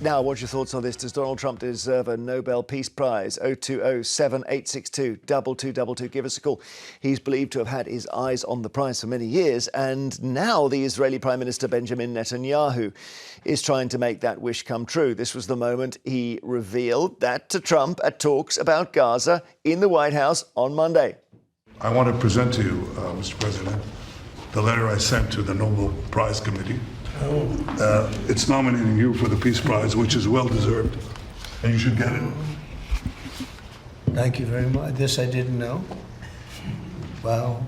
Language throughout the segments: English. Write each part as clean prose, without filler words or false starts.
Now, what's your thoughts on this? Does Donald Trump deserve a Nobel Peace Prize? 020-7862-2222. Give us a call. He's believed to have had his eyes on the prize for many years, and now the Israeli Prime Minister Benjamin Netanyahu is trying to make that wish come true. This was the moment he revealed that to Trump at talks about Gaza in the White House on Monday. I want to present to you, Mr. President, the letter I sent to the Nobel Prize Committee. It's nominating you for the Peace Prize, which is well-deserved, and you should get it. Thank you very much. This I didn't know. Well,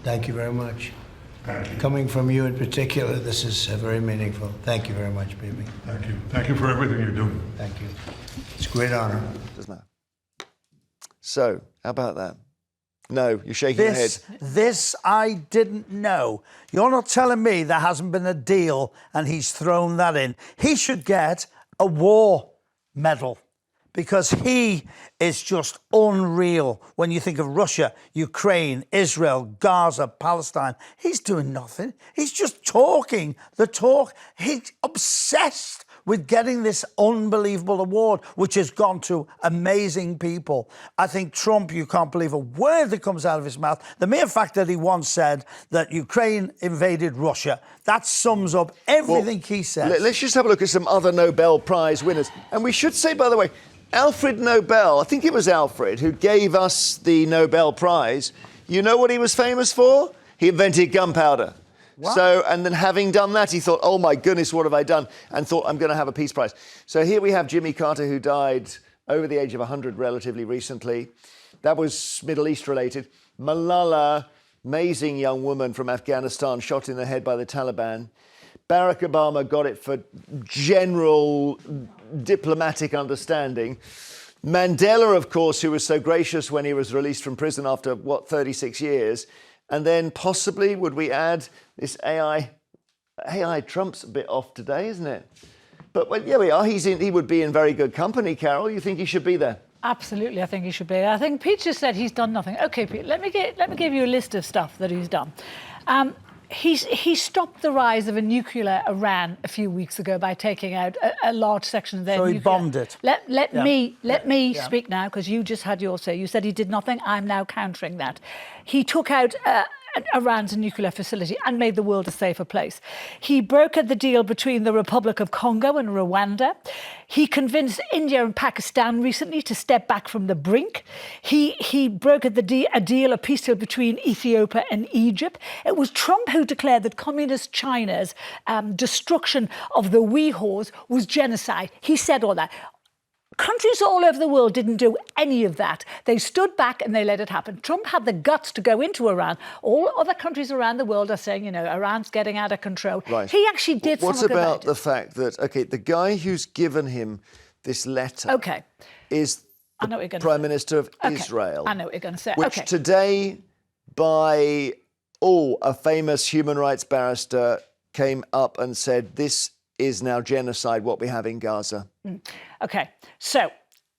thank you very much. Thank you. Coming from you in particular, this is very meaningful. Thank you very much, baby. Thank you. Thank you for everything you're doing. Thank you. It's a great honor. Doesn't matter. So, how about that? No, you're shaking your head. This I didn't know. You're not telling me there hasn't been a deal and he's thrown that in. He should get a war medal because he is just unreal. When you think of Russia, Ukraine, Israel, Gaza, Palestine, he's doing nothing. He's just talking the talk. He's obsessed with getting this unbelievable award, which has gone to amazing people. I think Trump, you can't believe a word that comes out of his mouth. The mere fact that he once said that Ukraine invaded Russia, that sums up everything he says. Let's just have a look at some other Nobel Prize winners. And we should say, by the way, Alfred Nobel, I think it was Alfred, who gave us the Nobel Prize. You know what he was famous for? He invented gunpowder. What? So, and then having done that, he thought, oh my goodness, what have I done? And thought, I'm going to have a Peace Prize. So here we have Jimmy Carter, who died over the age of 100 relatively recently. That was Middle East related. Malala, amazing young woman from Afghanistan, shot in the head by the Taliban. Barack Obama got it for general diplomatic understanding. Mandela, of course, who was so gracious when he was released from prison after, 36 years. And then possibly, would we add this AI Trump's a bit off today, isn't it? But well, yeah, we are. He would be in very good company, Carole. You think he should be there? Absolutely, I think he should be. I think Pete just said he's done nothing. OK, Pete, let me give you a list of stuff that he's done. He stopped the rise of a nuclear Iran a few weeks ago by taking out a large section of their nuclear. So he bombed it. Let me speak now, because you just had your say. You said he did nothing. I'm now countering that. He took out Iran's nuclear facility and made the world a safer place. He brokered the deal between the Republic of Congo and Rwanda. He convinced India and Pakistan recently to step back from the brink. He brokered a peace deal between Ethiopia and Egypt. It was Trump who declared that communist China's destruction of the Uyghurs was genocide. He said all that. Countries all over the world didn't do any of that. They stood back and they let it happen. Trump had the guts to go into Iran. All other countries around the world are saying, Iran's getting out of control. Right. He actually did something about it. What about the fact that, the guy who's given him this letter is the Prime Minister of Israel? I know what you're going to say. Which today, by a famous human rights barrister came up and said, this is now genocide, what we have in Gaza. OK, so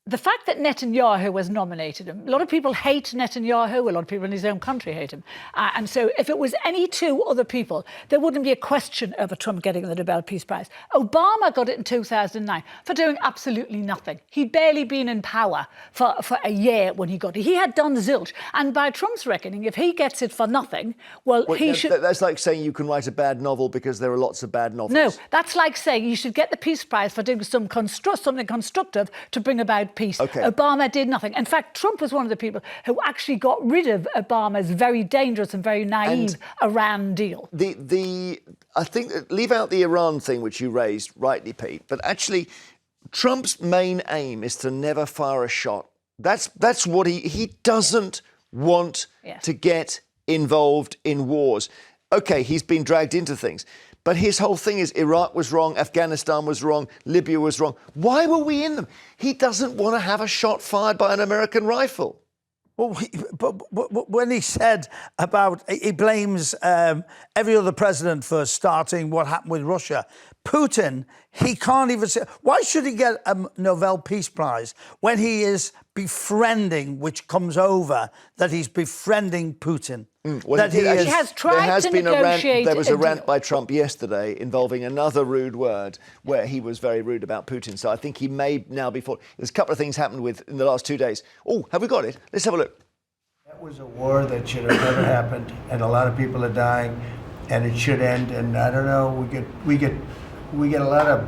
the fact that Netanyahu was nominated him, a lot of people hate Netanyahu, a lot of people in his own country hate him. And so if it was any two other people, there wouldn't be a question over Trump getting the Nobel Peace Prize. Obama got it in 2009 for doing absolutely nothing. He'd barely been in power for a year when he got it. He had done zilch. And by Trump's reckoning, if he gets it for nothing, he should... That's like saying you can write a bad novel because there are lots of bad novels. No, that's like saying you should get the Peace Prize for doing something constructive to bring about peace. Okay. Obama did nothing. In fact, Trump was one of the people who actually got rid of Obama's very dangerous and very naive Iran deal. I think, leave out the Iran thing, which you raised, rightly, Pete, but actually Trump's main aim is to never fire a shot. That's what he doesn't want to get involved in wars. OK, he's been dragged into things. But his whole thing is Iraq was wrong, Afghanistan was wrong, Libya was wrong. Why were we in them? He doesn't want to have a shot fired by an American rifle. Well, but when he said he blames every other president for starting what happened with Russia, Putin, he can't even say. Why should he get a Nobel Peace Prize when he is befriending, which comes over that he's befriending Putin? Well, That he is. He has tried to negotiate There was a a rant deal. by Trump yesterday involving another rude word where he was very rude about Putin. So I think he may now be for. There's a couple of things happened in the last 2 days. Oh, have we got it? Let's have a look. That was a war that should have never happened, and a lot of people are dying, and it should end. And I don't know, we get a lot of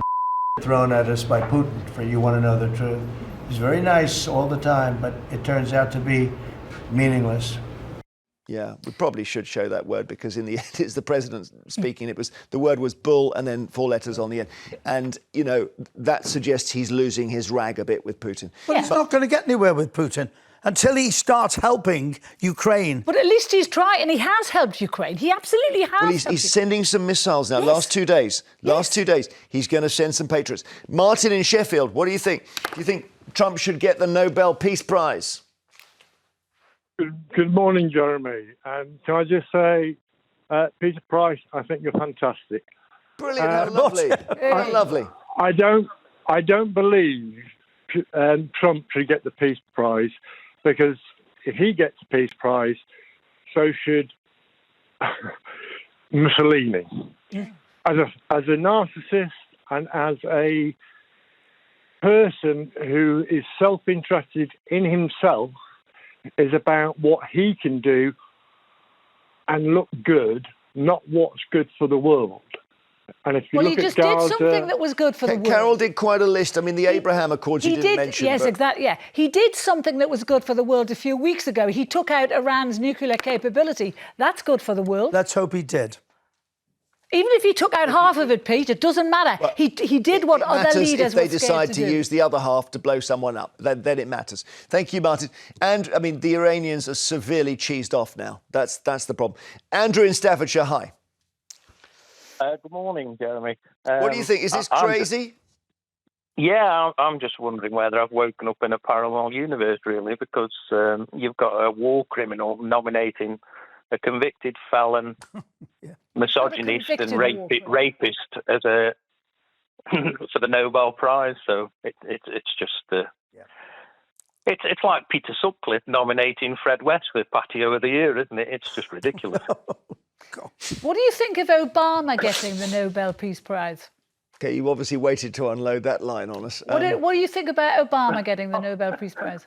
thrown at us by Putin for you want to know the truth. He's very nice all the time, but it turns out to be meaningless. Yeah, we probably should show that word because in the end it's the president speaking. The word was bull and then 4 letters on the end. And, you know, that suggests he's losing his rag a bit with Putin. But he's not going to get anywhere with Putin until he starts helping Ukraine. But at least he's tried, and he has helped Ukraine. He absolutely has. Well, he's sending some missiles now. Last 2 days. Last 2 days, he's going to send some Patriots. Martin in Sheffield, what do you think? Do you think Trump should get the Nobel Peace Prize? Good morning, Jeremy. And can I just say, Peter Price, I think you're fantastic. Brilliant, how lovely. How lovely. I don't believe Trump should get the Peace Prize, because if he gets the Peace Prize, so should Mussolini. Yeah. As a narcissist and as a person who is self-interested in himself, is about what he can do and look good, not what's good for the world. And if you Well, look he just at did Gaza, something that was good for the world. Carole did quite a list. I mean, the Abraham Accords you didn't mention. Yes, but exactly. Yeah, he did something that was good for the world a few weeks ago. He took out Iran's nuclear capability. That's good for the world. Let's hope he did. Even if he took out half of it, Pete, it doesn't matter. Well, he did what it other matters leaders if they were scared decide to to do. use the other half to blow someone up. Then it matters. Thank you, Martin. And I mean, the Iranians are severely cheesed off now. That's the problem. Andrew in Staffordshire, hi. Good morning, Jeremy. What do you think? Is this crazy? I'm just wondering whether I've woken up in a parallel universe, really, because you've got a war criminal nominating a convicted felon, misogynist and rapist as a for the Nobel Prize. So it's just it's like Peter Sutcliffe nominating Fred Westwood Patio of the Year, isn't it? It's just ridiculous. What do you think of Obama getting the Nobel Peace Prize? Okay, you obviously waited to unload that line on us. What do you think about Obama getting the Nobel Peace Prize?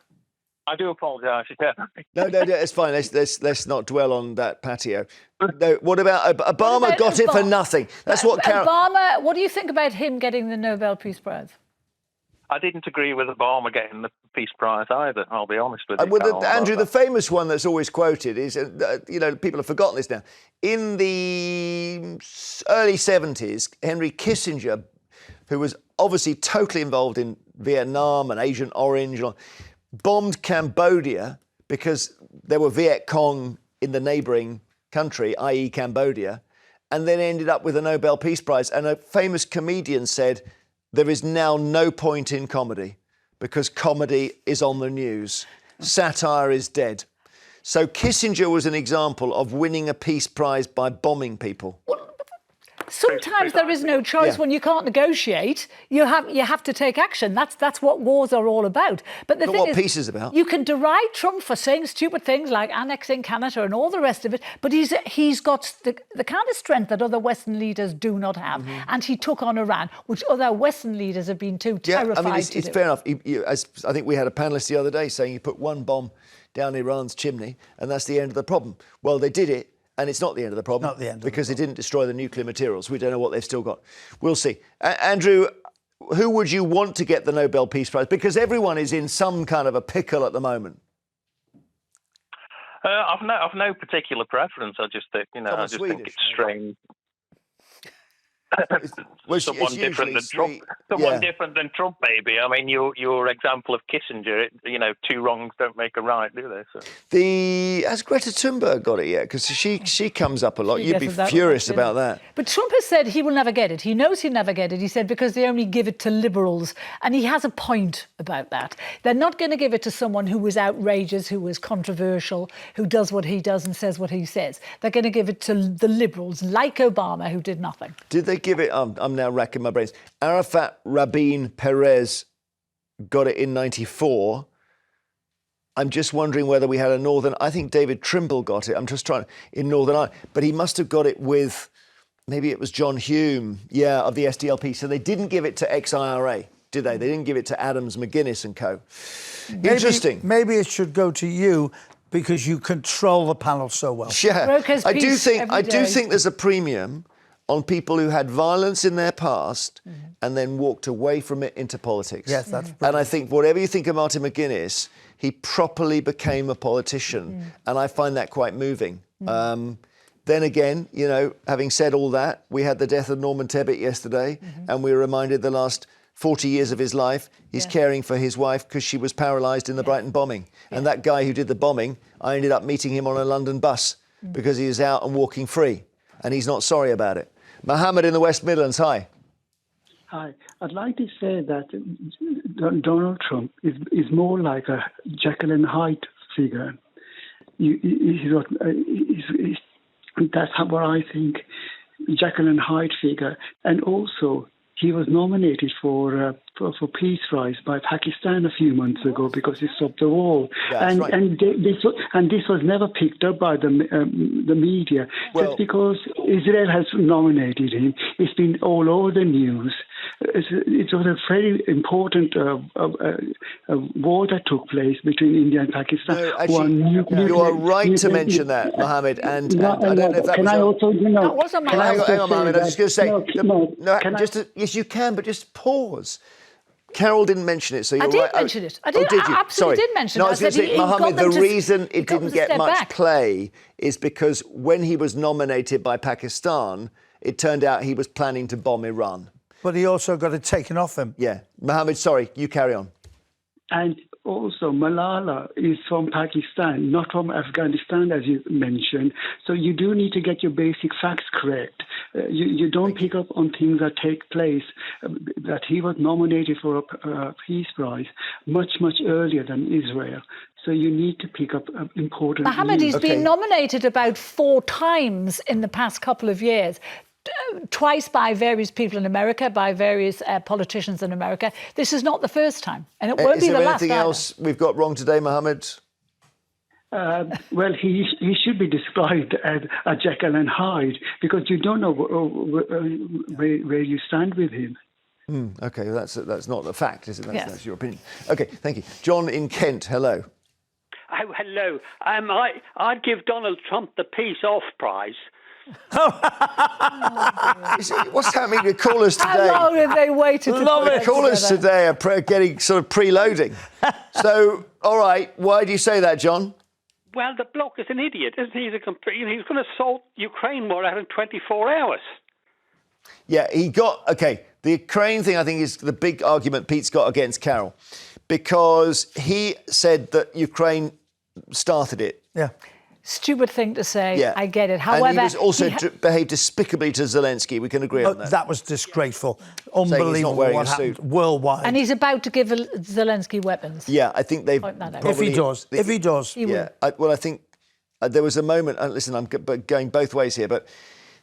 I do apologise. No, it's fine. Let's not dwell on that patio. No, what about Obama? Got it for nothing. That's what Carole. Obama. What do you think about him getting the Nobel Peace Prize? I didn't agree with Obama getting the Peace Prize either, I'll be honest with you. Well, Andrew, the famous one that's always quoted is, people have forgotten this now. In the early 70s, Henry Kissinger, who was obviously totally involved in Vietnam and Agent Orange, bombed Cambodia because there were Viet Cong in the neighbouring country, i.e. Cambodia, and then ended up with a Nobel Peace Prize. And a famous comedian said, there is now no point in comedy because comedy is on the news. Satire is dead. So Kissinger was an example of winning a peace prize by bombing people. Sometimes there is no choice when you can't negotiate. You have to take action. That's what wars are all about. But the Not thing what is, peace is about. You can deride Trump for saying stupid things like annexing Canada and all the rest of it, but he's got the kind of strength that other Western leaders do not have. Mm-hmm. And he took on Iran, which other Western leaders have been too terrified to do. It's fair enough. As I think we had a panellist the other day saying he put one bomb down Iran's chimney and that's the end of the problem. Well, they did it. And it's not the end of the problem. Not the end. Because they didn't destroy the nuclear materials. We don't know what they've still got. We'll see. Andrew, who would you want to get the Nobel Peace Prize? Because everyone is in some kind of a pickle at the moment. I've no particular preference. I just think, think it's strange. Well, Someone it's different usually than Trump. someone different than Trump, maybe. I mean, your example of Kissinger, two wrongs don't make a right, do they? So. Has Greta Thunberg got it yet? Because she comes up a lot. You'd be furious about that. But Trump has said he will never get it. He knows he'll never get it. He said because they only give it to liberals. And he has a point about that. They're not going to give it to someone who was outrageous, who was controversial, who does what he does and says what he says. They're going to give it to the liberals, like Obama, who did nothing. Did they give it? I'm now racking my brains. Arafat Rabin Perez got it in 94. I'm just wondering whether we had a Northern... I think David Trimble got it. I'm just trying... In Northern Ireland. But he must have got it with... Maybe it was John Hume, of the SDLP. So they didn't give it to ex-IRA, did they? They didn't give it to Adams, McGuinness and co. Interesting. Maybe it should go to you because you control the panel so well. Yeah. I do think there's a premium on people who had violence in their past and then walked away from it into politics. Yes, that's brilliant. And I think whatever you think of Martin McGuinness, he properly became a politician. And I find that quite moving. Then again, having said all that, we had the death of Norman Tebbit yesterday, and we were reminded the last 40 years of his life, he's caring for his wife because she was paralysed in the Brighton bombing. And that guy who did the bombing, I ended up meeting him on a London bus because he was out and walking free. And he's not sorry about it. Mohammed in the West Midlands, hi. Hi. I'd like to say that Donald Trump is more like a Jekyll and Hyde figure. That's what I think, Jekyll and Hyde figure. And also, he was nominated for Peace Prize by Pakistan a few months ago because he stopped the war. That's right. And this was never picked up by the media. Just because Israel has nominated him, it's been all over the news. It was a very important war that took place between India and Pakistan. No, actually, you are right to mention that, Mohammed. And I don't know if that can was... I also, Hang on, Mohammed. I was just going to say... Yes, you can, but just pause. Carole didn't mention it, so you're right. I did mention it. I did. Oh, did you? I absolutely did mention it. No, I was going to say, Mohammed, the reason it didn't get much play is because when he was nominated by Pakistan, it turned out he was planning to bomb Iran. But he also got it taken off him. Yeah. Mohammed, sorry, you carry on. And also, Malala is from Pakistan, not from Afghanistan, as you mentioned. So you do need to get your basic facts correct. You don't pick up on things that take place. That he was nominated for a Peace Prize much, much earlier than Israel. So you need to pick up important Mohammed, news. he's been nominated about 4 times in the past couple of years. Twice by various people in America, by various politicians in America. This is not the first time, and it won't be the last. Is there anything else we've got wrong today, Mohammed? Well, he should be described as a Jekyll and Hyde because you don't know where you stand with him. OK, that's not a fact, is it? That's your opinion. OK, thank you. John in Kent, hello. Oh, hello. I'd give Donald Trump the Peace Off Prize. What's happening with callers today? How long have they waited to Love it. Callers today are getting sort of preloading. So, all right, why do you say that, John? Well, the bloke is an idiot, isn't he? He's going to sort Ukraine war out in 24 hours. Yeah, the Ukraine thing, I think, is the big argument Pete's got against Carole, because he said that Ukraine started it. Yeah. Stupid thing to say. Yeah. I get it. However, and he was also behaved despicably to Zelensky. We can agree on that. That was disgraceful. Unbelievable what happened worldwide. And he's about to give Zelensky weapons. Yeah, I think they've... If he does. He will. I think there was a moment... listen, I'm going both ways here, but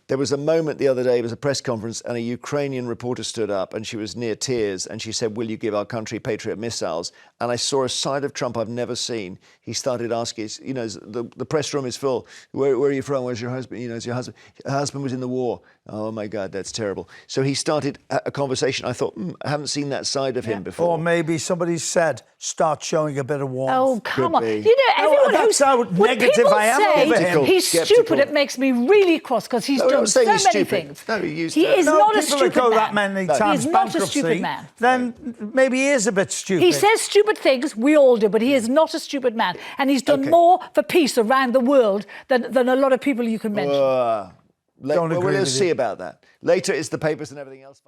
there was a moment the other day, it was a press conference, and a Ukrainian reporter stood up, and she was near tears, and she said, will you give our country Patriot missiles? And I saw a side of Trump I've never seen. He started asking, the press room is full. Where are you from? Where's your husband? Is your husband? Her husband was in the war. Oh, my God, that's terrible. So he started a conversation. I thought, I haven't seen that side of him before. Or maybe somebody said, start showing a bit of warmth. Oh, come on. Everyone that's how negative I am over him. He's stupid. It makes me really cross because he's done so many things. No, he is not a stupid man. That many times he's not a stupid man. Then maybe he is a bit stupid. He says stupid things, we all do, but he is not a stupid man. And he's done more for peace around the world than a lot of people you can mention. We'll see about that. Later, it's the papers and everything else.